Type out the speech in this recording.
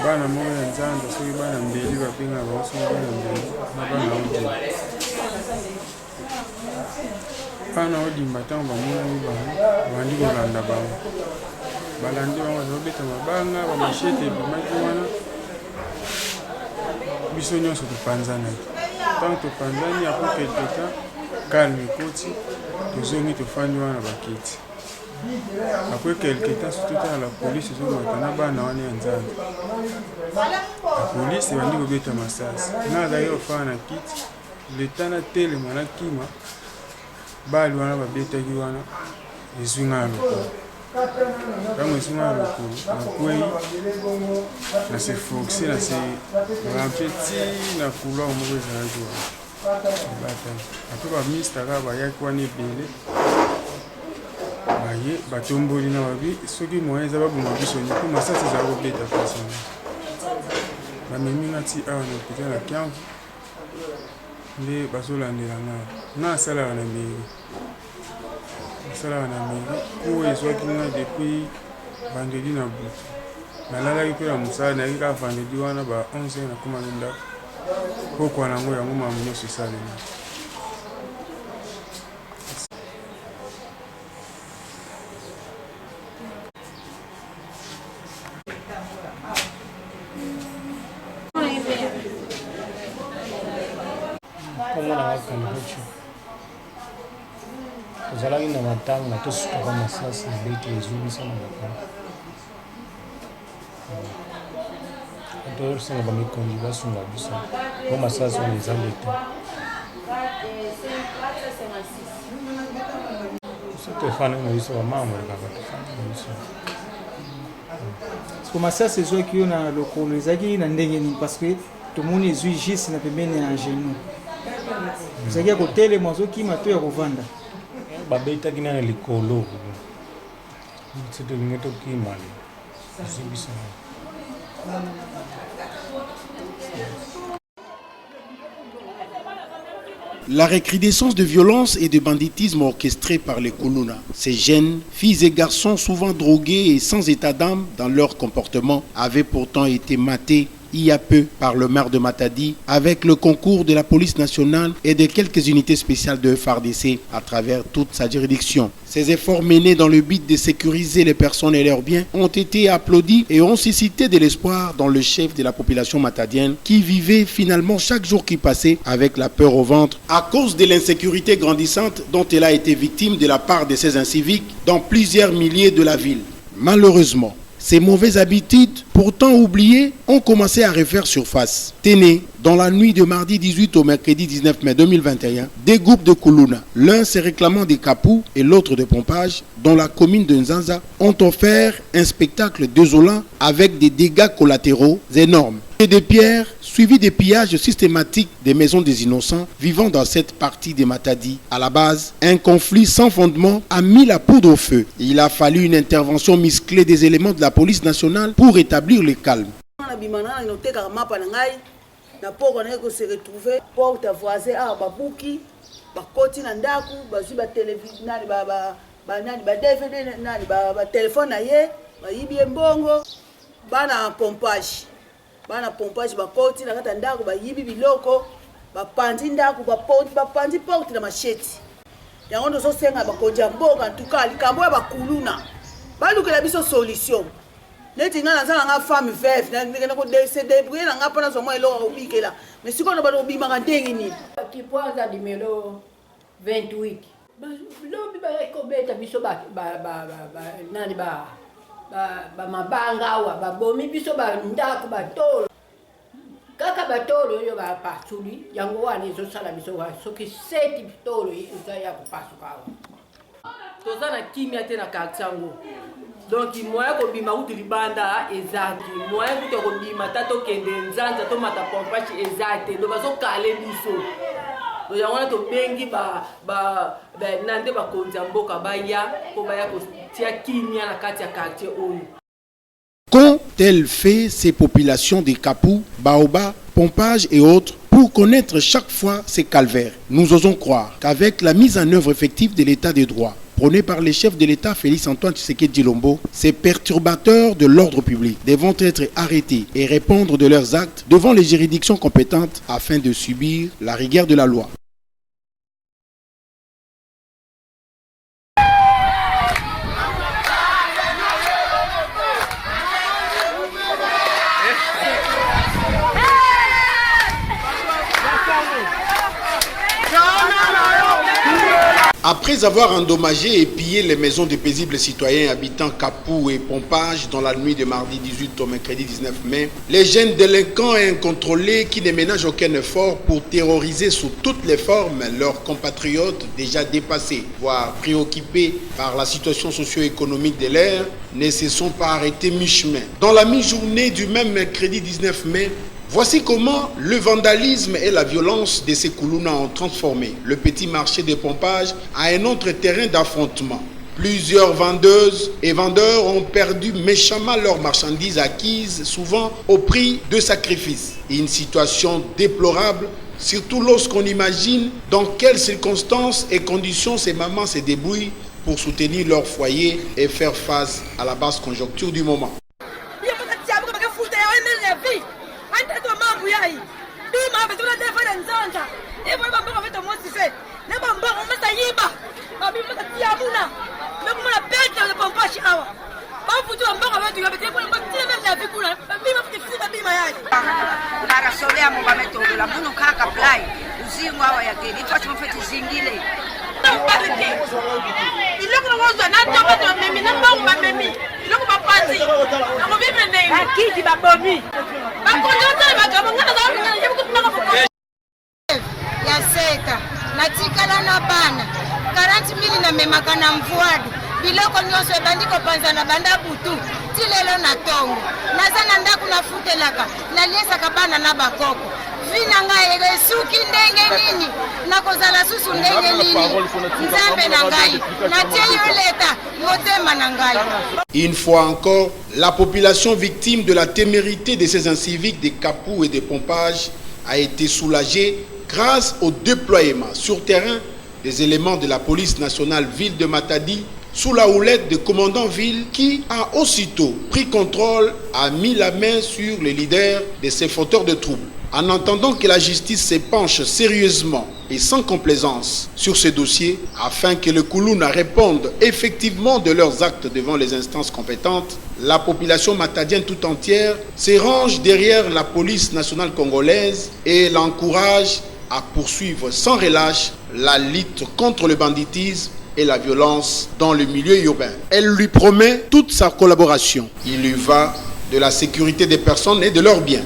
Bana moko ya nzanza soki bana mbeli babenga bango soki bana mbeli na bana odimba bana odimba ntango bamonani bango bandi kolanda bango balandi bango bazobeta mabanga bamashete ebimaki wana biso nyonso topanzanaki ntango topanzani apres quelque temps calme ekoti tozongi tofandi wana bakiti après quelque temps surtout à la police ils ont maintenant bana wana ya nzanza la police bandi kobeta masasi na azali ofana na kiti leta na telema na kima bali wana babetaki wana ezwinga ya lokolo ntango ezwinga ya lokolo nakwei na se foxi na se rampe ti na couloir moko ezalaki wana batani apres bamista kaka bayaki wana ebele baye batomboli na babi soki moyen eza baboma biso mpo masasi ezala kobeta mpasi wana bamemi nga ti awa na hôpital na Kiamvu nde bazolandela nga asalaka na mairie ko ezwaki nga depuis vendredi na butu nalalaki mpe na mosala nayaki kaka vendredi wana ba 11 nakomaki ndako pokwa nango yango mamu nyonso esalema. Tozalaki na matanga tosutaka masasi na bete ezubisa na makolo tosenga bamikondi basunga biso po masasi wana eza leta so tofanaki na biso bamamolekaka tofanaki na biso so masasi ezwaki yo na lokolo ezalaki na ndenge nini parce que tomoni ezwi jisi na pembeni ya genou ezalaki ya kotelema ozokima to ya kovanda babetaki na likolo tolingi tokima ezubisa. La recrudescence de violence et de banditisme orchestrée par les Kuluna. Ces jeunes, filles et garçons souvent drogués et sans état d'âme dans leur comportement, avaient pourtant été matés il y a peu par le maire de Matadi avec le concours de la police nationale et de quelques unités spéciales de FARDC à travers toute sa juridiction. Ces efforts menés dans le but de sécuriser les personnes et leurs biens ont été applaudis et ont suscité de l'espoir dans le chef de la population matadienne qui vivait finalement chaque jour qui passait avec la peur au ventre à cause de l'insécurité grandissante dont elle a été victime de la part de ces inciviques dans plusieurs milliers de la ville. Malheureusement, ces mauvaises habitudes, pourtant oubliées, ont commencé à refaire surface. Téné, dans la nuit de mardi 18 au mercredi 19 mai 2021, deux groupes de Kuluna, l'un se réclamant des Kapou et l'autre de Pompage, dans la commune de Nzanza, ont offert un spectacle désolant avec des dégâts collatéraux énormes. Et des pierres, suivi des pillages systématiques des maisons des innocents vivant dans cette partie des Matadi. À la base, un conflit sans fondement a mis la poudre au feu. Il a fallu une intervention musclée des éléments de la police nationale pour établir le calme. Bana pompage bakoti na kata ndako bayibi biloko bapandi ndako bapandi porte na machete yango ndozo senga bakonja mboka ntuka likambo ya bakuluna balukela biso solution neti nga nazala nga femme veuve na ngena ko se débrouiller na nga pana zo mo eloko obikela mais sikono balo bimaka ndenge ni kipwaza dimelo 28 lobi ba ko beta biso ba nani ba mabanga awa babomi biso bandako batolo kaka batolo oyo bapasuli yango wana ezosala biso soki seti bitolo eza ya kopasuka awa toza na kimia te na quartier yango donc moya kobima kutu libanda ezaki moya kutu kobima ta tokende nzanza tomata pompachi eza te do bazokale biso yango wana tobengi nande bakonzi ya mboka baya mpo baya kotia kimia na kati ya quartier oyo. Qu'ont-elles fait ces populations des Kapou, Baoba, Pompage et autres pour connaître chaque fois ces calvaires? Nous osons croire qu'avec la mise en œuvre effective de l'état de droit prôné par les chefs de l'État Félix Antoine Tshisekedi Tshilombo, ces perturbateurs de l'ordre public devront être arrêtés et répondre de leurs actes devant les juridictions compétentes afin de subir la rigueur de la loi. Après avoir endommagé et pillé les maisons des paisibles citoyens habitant Kapou et Pompage dans la nuit de mardi 18 au mercredi 19 mai, les jeunes délinquants et incontrôlés qui ne ménagent aucun effort pour terroriser sous toutes les formes leurs compatriotes déjà dépassés, voire préoccupés par la situation socio-économique de l'ère, ne se sont pas arrêtés mi-chemin. Dans la mi-journée du même mercredi 19 mai, voici comment le vandalisme et la violence de ces Koulouna ont transformé le petit marché de Pompage à un autre terrain d'affrontement. Plusieurs vendeuses et vendeurs ont perdu méchamment leurs marchandises acquises, souvent au prix de sacrifices. Une situation déplorable, surtout lorsqu'on imagine dans quelles circonstances et conditions ces mamans se débrouillent pour soutenir leur foyer et faire face à la basse conjoncture du moment. Ya seta natikala na bana 40,000 na memaka na mvuadu biloko nyonso ebandiko panza na banda butu tilelo na tongo naza na ndako nafutelaka naliesaka bana na bakoko vina ngai esuki ndenge nini nakozala susu ndenge nini nzambe na ngai natie yo leta motema na ngai. Une fois encore, la population victime de la témérité de ces inciviques des Kapou et des Pompages a été soulagée grâce au déploiement sur terrain des éléments de la police nationale ville de Matadi sous la houlette du commandant ville qui a aussitôt pris contrôle, a mis la main sur les leaders de ces fauteurs de troubles. En entendant que la justice se penche sérieusement et sans complaisance sur ce dossier afin que le Koulouna réponde effectivement de leurs actes devant les instances compétentes, la population matadienne tout entière se range derrière la police nationale congolaise et l'encourage à poursuivre sans relâche la lutte contre le banditisme et la violence dans le milieu urbain. Elle lui promet toute sa collaboration. Il lui va de la sécurité des personnes et de leurs biens.